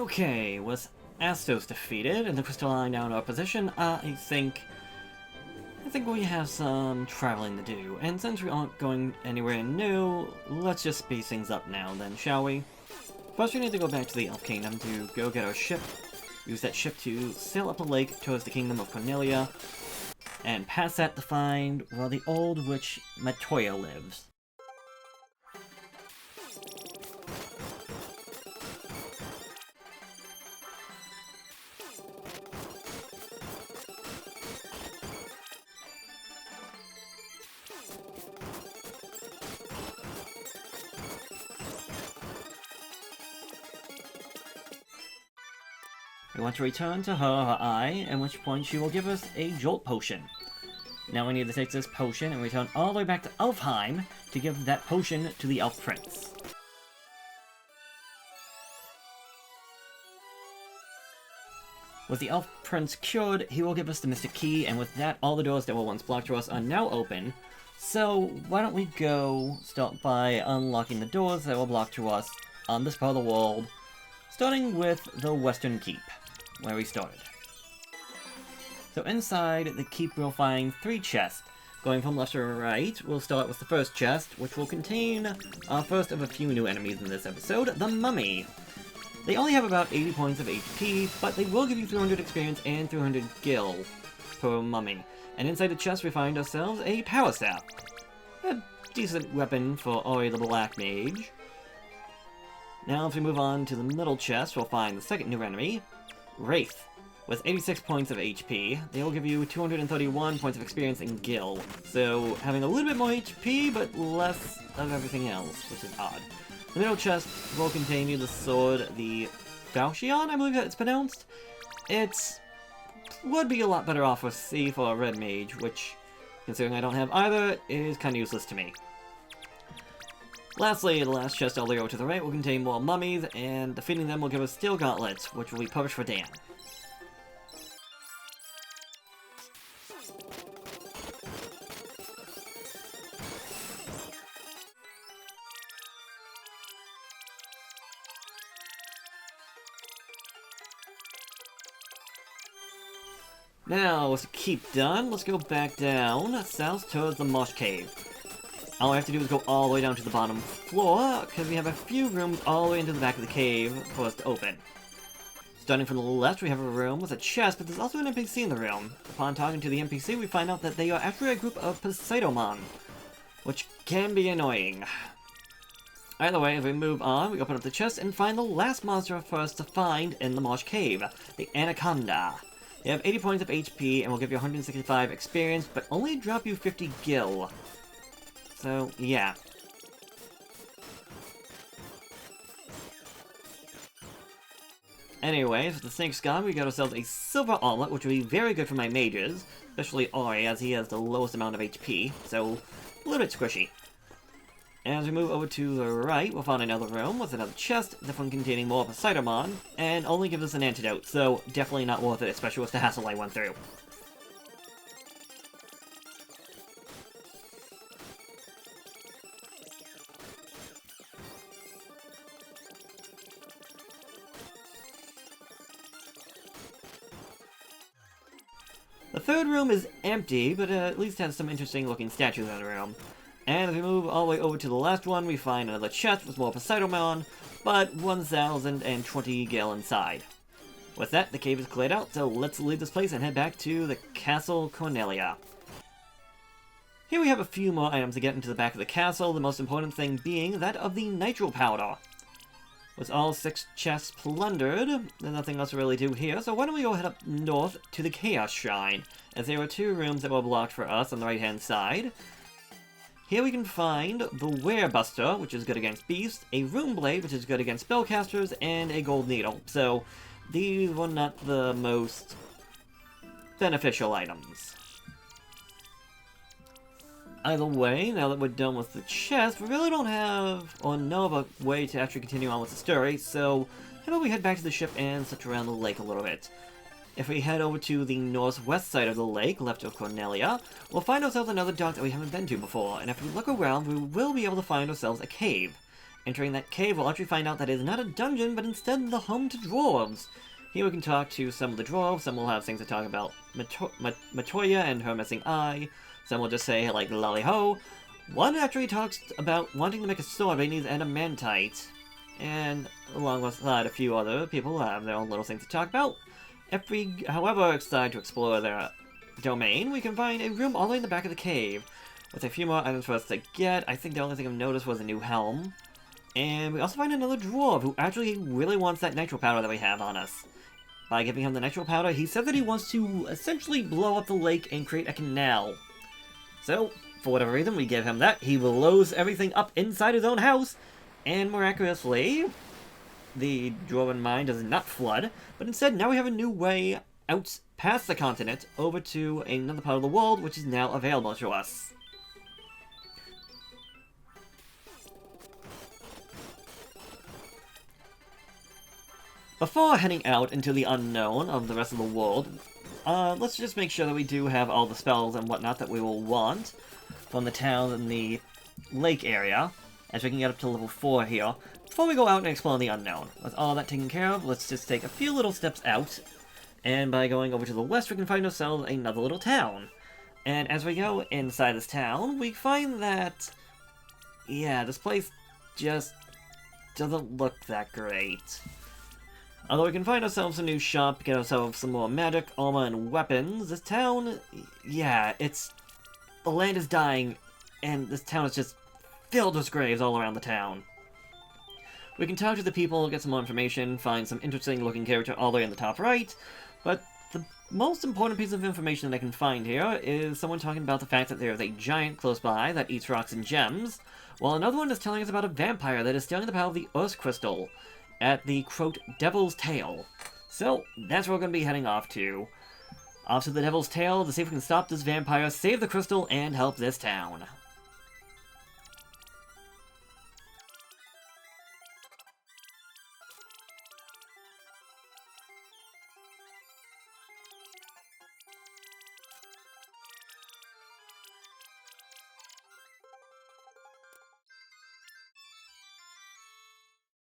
Okay, with Astos defeated and the crystalline now in our position, I think we have some traveling to do. And since we aren't going anywhere new, let's just speed things up now then, shall we? First we need to go back to the Elf Kingdom to go get our ship. Use that ship to sail up a lake towards the Kingdom of Cornelia, and pass that to find where the old witch Matoya lives. We want to return to her eye, at which point she will give us a Jolt Potion. Now we need to take this potion and return all the way back to Elfheim to give that potion to the Elf Prince. With the Elf Prince cured, he will give us the Mystic Key, and with that, all the doors that were once blocked to us are now open. So, why don't we go start by unlocking the doors that were blocked to us on this part of the world, starting with the Western Keep, where we started. So inside the keep we'll find 3 chests. Going from left to right, we'll start with the first chest, which will contain our first of a few new enemies in this episode, the Mummy. They only have about 80 points of HP, but they will give you 300 experience and 300 gil per Mummy. And inside the chest we find ourselves a Power Sap. A decent weapon for Ori the Black Mage. Now if we move on to the middle chest, we'll find the second new enemy, Wraith. With 86 points of HP, they will give you 231 points of experience in Gil. So, having a little bit more HP, but less of everything else, which is odd. The middle chest will contain the sword, the Falchion, I believe that it's pronounced. It would be a lot better off with C for a red mage, which, considering I don't have either, is kind of useless to me. Lastly, the last chest all the way over to the right will contain more mummies, and defeating them will give us Steel Gauntlets, which will be published for Dan. Now, with the keep done, let's go back down south towards the Marsh Cave. All we have to do is go all the way down to the bottom floor, because we have a few rooms all the way into the back of the cave for us to open. Starting from the left, we have a room with a chest, but there's also an NPC in the room. Upon talking to the NPC, we find out that they are actually a group of Poseidomon, which can be annoying. Either way, if we move on, we open up the chest and find the last monster for us to find in the Marsh Cave, the Anaconda. They have 80 points of HP and will give you 165 experience, but only drop you 50 gil. So, yeah. Anyways, with the snake's gone, we got ourselves a silver armlet, which will be very good for my mages, especially Ori, as he has the lowest amount of HP, so a little bit squishy. As we move over to the right, we'll find another room with another chest, this one containing more Poseidomon, and only gives us an antidote, so definitely not worth it, especially with the hassle I went through. The third room is empty, but at least has some interesting looking statues in the room. And if we move all the way over to the last one, we find another chest with more Poseidomon, but 1,020 gil inside. With that, the cave is cleared out, so let's leave this place and head back to the Castle Cornelia. Here we have a few more items to get into the back of the castle, the most important thing being that of the Nitro Powder. With all 6 chests plundered, there's nothing else to really do here, so why don't we go head up north to the Chaos Shrine, as there are 2 rooms that were blocked for us on the right-hand side. Here we can find the Werebuster, which is good against beasts, a Rune Blade, which is good against spellcasters, and a Gold Needle. So, these were not the most beneficial items. Either way, now that we're done with the chest, we really don't have or know of a way to actually continue on with the story, so how about we head back to the ship and search around the lake a little bit. If we head over to the northwest side of the lake, left of Cornelia, we'll find ourselves another dock that we haven't been to before, and if we look around, we will be able to find ourselves a cave. Entering that cave, we'll actually find out that it is not a dungeon, but instead the home to dwarves. Here we can talk to some of the dwarves, some will have things to talk about Matoya and her missing eye, some will just say, like, lolly ho. One actually talks about wanting to make a sword, but he needs adamantite. And along with that, a few other people have their own little things to talk about. If we, however, decide to explore their domain, we can find a room all the way in the back of the cave, with a few more items for us to get. I think the only thing I've noticed was a new helm. And we also find another dwarf who actually really wants that nitro powder that we have on us. By giving him the nitro powder, he said that he wants to essentially blow up the lake and create a canal. So, for whatever reason, we give him that. He blows everything up inside his own house, and miraculously, the dwarven mine does not flood, but instead now we have a new way out past the continent over to another part of the world, which is now available to us. Before heading out into the unknown of the rest of the world, let's just make sure that we do have all the spells and whatnot that we will want from the town and the lake area, as we can get up to level 4 here, before we go out and explore the unknown. With all that taken care of, let's just take a few little steps out, and by going over to the west, we can find ourselves another little town. And as we go inside this town, we find that, yeah, this place just doesn't look that great. Although we can find ourselves a new shop, get ourselves some more magic, armor, and weapons, this town, yeah, the land is dying, and this town is just filled with graves all around the town. We can talk to the people, get some more information, find some interesting looking character all the way in the top right, but the most important piece of information that I can find here is someone talking about the fact that there is a giant close by that eats rocks and gems, while another one is telling us about a vampire that is stealing the power of the Earth Crystal at the, quote, Devil's Tail. So, that's where we're going to be heading off to. Off to the Devil's Tail to see if we can stop this vampire, save the crystal, and help this town.